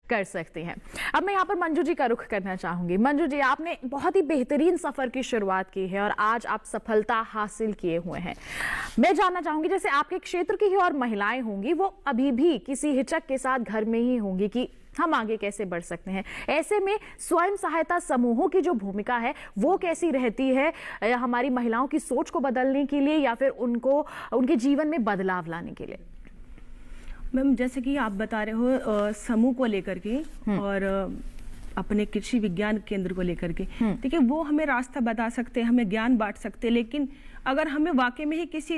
कर सकती हैं। अब मैं यहाँ पर मंजू जी का रुख करना चाहूंगी। मंजू जी, आपने बहुत ही बेहतरीन सफर की शुरुआत की है और आज आप सफलता हासिल किए हुए हैं। मैं जानना चाहूंगी, जैसे आपके क्षेत्र की ही और महिलाएं होंगी, वो अभी भी किसी हिचक के साथ घर में ही होंगी कि हम आगे कैसे बढ़ सकते हैं। ऐसे में स्वयं सहायता समूहों की जो भूमिका है वो कैसी रहती है हमारी महिलाओं की सोच को बदलने के लिए या फिर उनको उनके जीवन में बदलाव लाने के लिए? मैम, जैसे कि आप बता रहे हो समूह को लेकर के और अपने कृषि विज्ञान केंद्र को लेकर के, देखिए वो हमें रास्ता बता सकते हैं, हमें ज्ञान बांट सकते हैं, लेकिन अगर हमें वाकई में ही किसी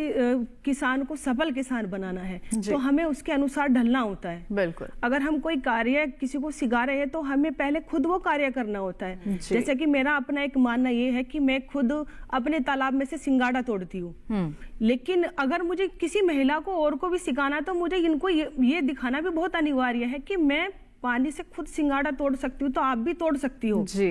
किसान को सफल किसान बनाना है तो हमें उसके अनुसार ढलना होता है। बिल्कुल। अगर हम कोई कार्य किसी को सिखा रहे हैं तो हमें पहले खुद वो कार्य करना होता है। जैसे कि मेरा अपना एक मानना ये है कि मैं खुद अपने तालाब में से सिंगाड़ा तोड़ती हूँ, लेकिन अगर मुझे किसी महिला को और को भी सिखाना तो मुझे इनको ये दिखाना भी बहुत अनिवार्य है कि मैं पानी से खुद सिंगाड़ा तोड़ सकती हूँ तो आप भी तोड़ सकती हो जी।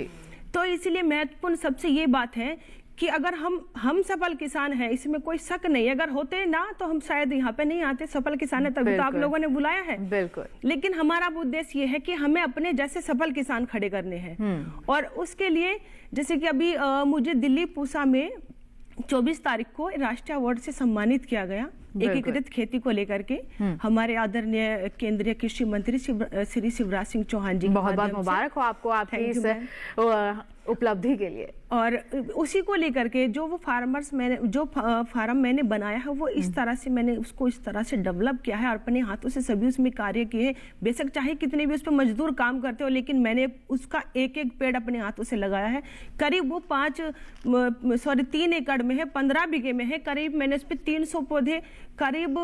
तो इसलिए महत्वपूर्ण सबसे ये बात है कि अगर हम सफल किसान हैं, इसमें कोई शक नहीं। अगर होते ना तो हम शायद यहाँ पे नहीं आते। सफल किसान है तभी तो आप लोगों ने बुलाया है। बिल्कुल। लेकिन हमारा उद्देश्य ये है कि हमें अपने जैसे सफल किसान खड़े करने हैं और उसके लिए जैसे कि अभी मुझे दिल्ली पूसा में 24 तारीख को राष्ट्रीय अवार्ड से सम्मानित किया गया एकीकृत खेती को लेकर के। हमारे आदरणीय केंद्रीय कृषि मंत्री श्री शिवराज सिंह चौहान जी, बहुत बहुत मुबारक हो आपको आपकी इस उपलब्धि के लिए। और उसी को लेकर के जो वो फार्म मैंने बनाया है वो इस तरह से मैंने उसको इस तरह से डेवलप किया है और अपने हाथों से सभी उसमें कार्य किए हैं। बेशक चाहे कितने भी उस पर मजदूर काम करते हो, लेकिन मैंने उसका एक एक पेड़ अपने हाथों से लगाया है। करीब वो 3 एकड़ में है, 15 बीघे में है। करीब मैंने उस पर 300 पौधे, करीब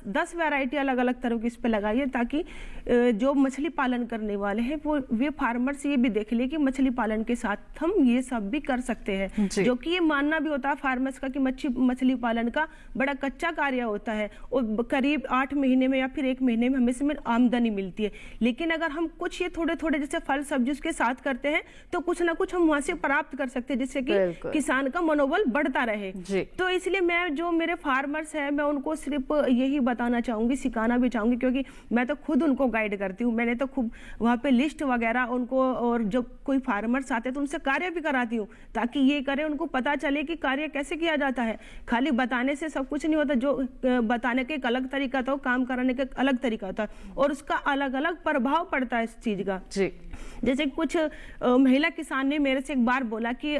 10 वैरायटी अलग अलग तरह की इस पे लगाई है, ताकि जो मछली पालन करने वाले हैं वे फार्मर्स ये भी देख ले कि मछली पालन के साथ हम ये सब भी कर सकते हैं। जो कि ये मानना भी होता है फार्मर्स का कि मछली पालन का बड़ा कच्चा कार्य होता है और करीब 8 महीने में या फिर 1 महीने में हमें इसमें आमदनी मिलती है। लेकिन अगर हम कुछ ये थोड़े थोड़े जैसे फल सब्जी उसके साथ करते हैं तो कुछ ना कुछ हम वहां से प्राप्त कर सकते हैं, जिससे कि किसान का मनोबल बढ़ता रहे। तो इसलिए मैं जो मेरे फार्मर्स है मैं उनको सिर्फ यही बताना चाहूंगी, सिखाना भी चाहूंगी, क्योंकि मैं तो खुद उनको गाइड करती हूँ। मैंने तो खूब वहाँ पे लिस्ट वगैरह उनको, और जब कोई फार्मर्स आते तो उनसे कार्य भी कराती हूँ ताकि ये करे, उनको पता चले कि कार्य कैसे किया जाता है। खाली बताने से सब कुछ नहीं होता, जो बताने का एक अलग तरीका था, काम कराने का एक अलग तरीका था और उसका अलग अलग प्रभाव पड़ता है इस चीज का जी। जैसे कुछ महिला किसान ने मेरे से एक बार बोला कि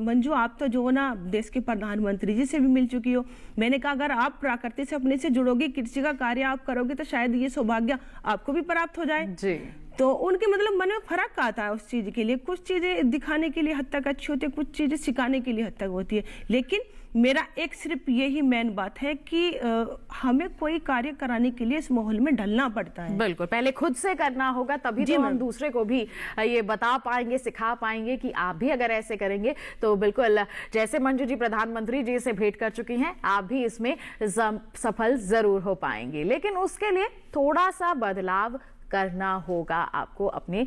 मंजू आप तो जो ना देश के प्रधानमंत्री जी से भी मिल चुकी हो। मैंने कहा अगर आप प्रकृति से अपने से जुड़ोगे, कृषि का कार्य आप करोगे तो शायद ये सौभाग्य आपको भी प्राप्त हो जाए जी। तो उनके मतलब मन में फर्क आता है उस चीज के लिए। कुछ चीजें दिखाने के लिए हद तक अच्छी होती है, कुछ चीजें सिखाने के लिए हद तक होती है। लेकिन मेरा एक सिर्फ यही मेन बात है कि हमें कोई कार्य कराने के लिए इस माहौल में ढलना पड़ता है। बिल्कुल, पहले खुद से करना होगा, तभी तो हम दूसरे को भी ये बता पाएंगे, सिखा पाएंगे कि आप भी अगर ऐसे करेंगे तो बिल्कुल जैसे मंजू जी प्रधानमंत्री जी से भेंट कर चुकी हैं, आप भी इसमें सफल जरूर हो पाएंगे। लेकिन उसके लिए थोड़ा सा बदलाव करना होगा आपको अपने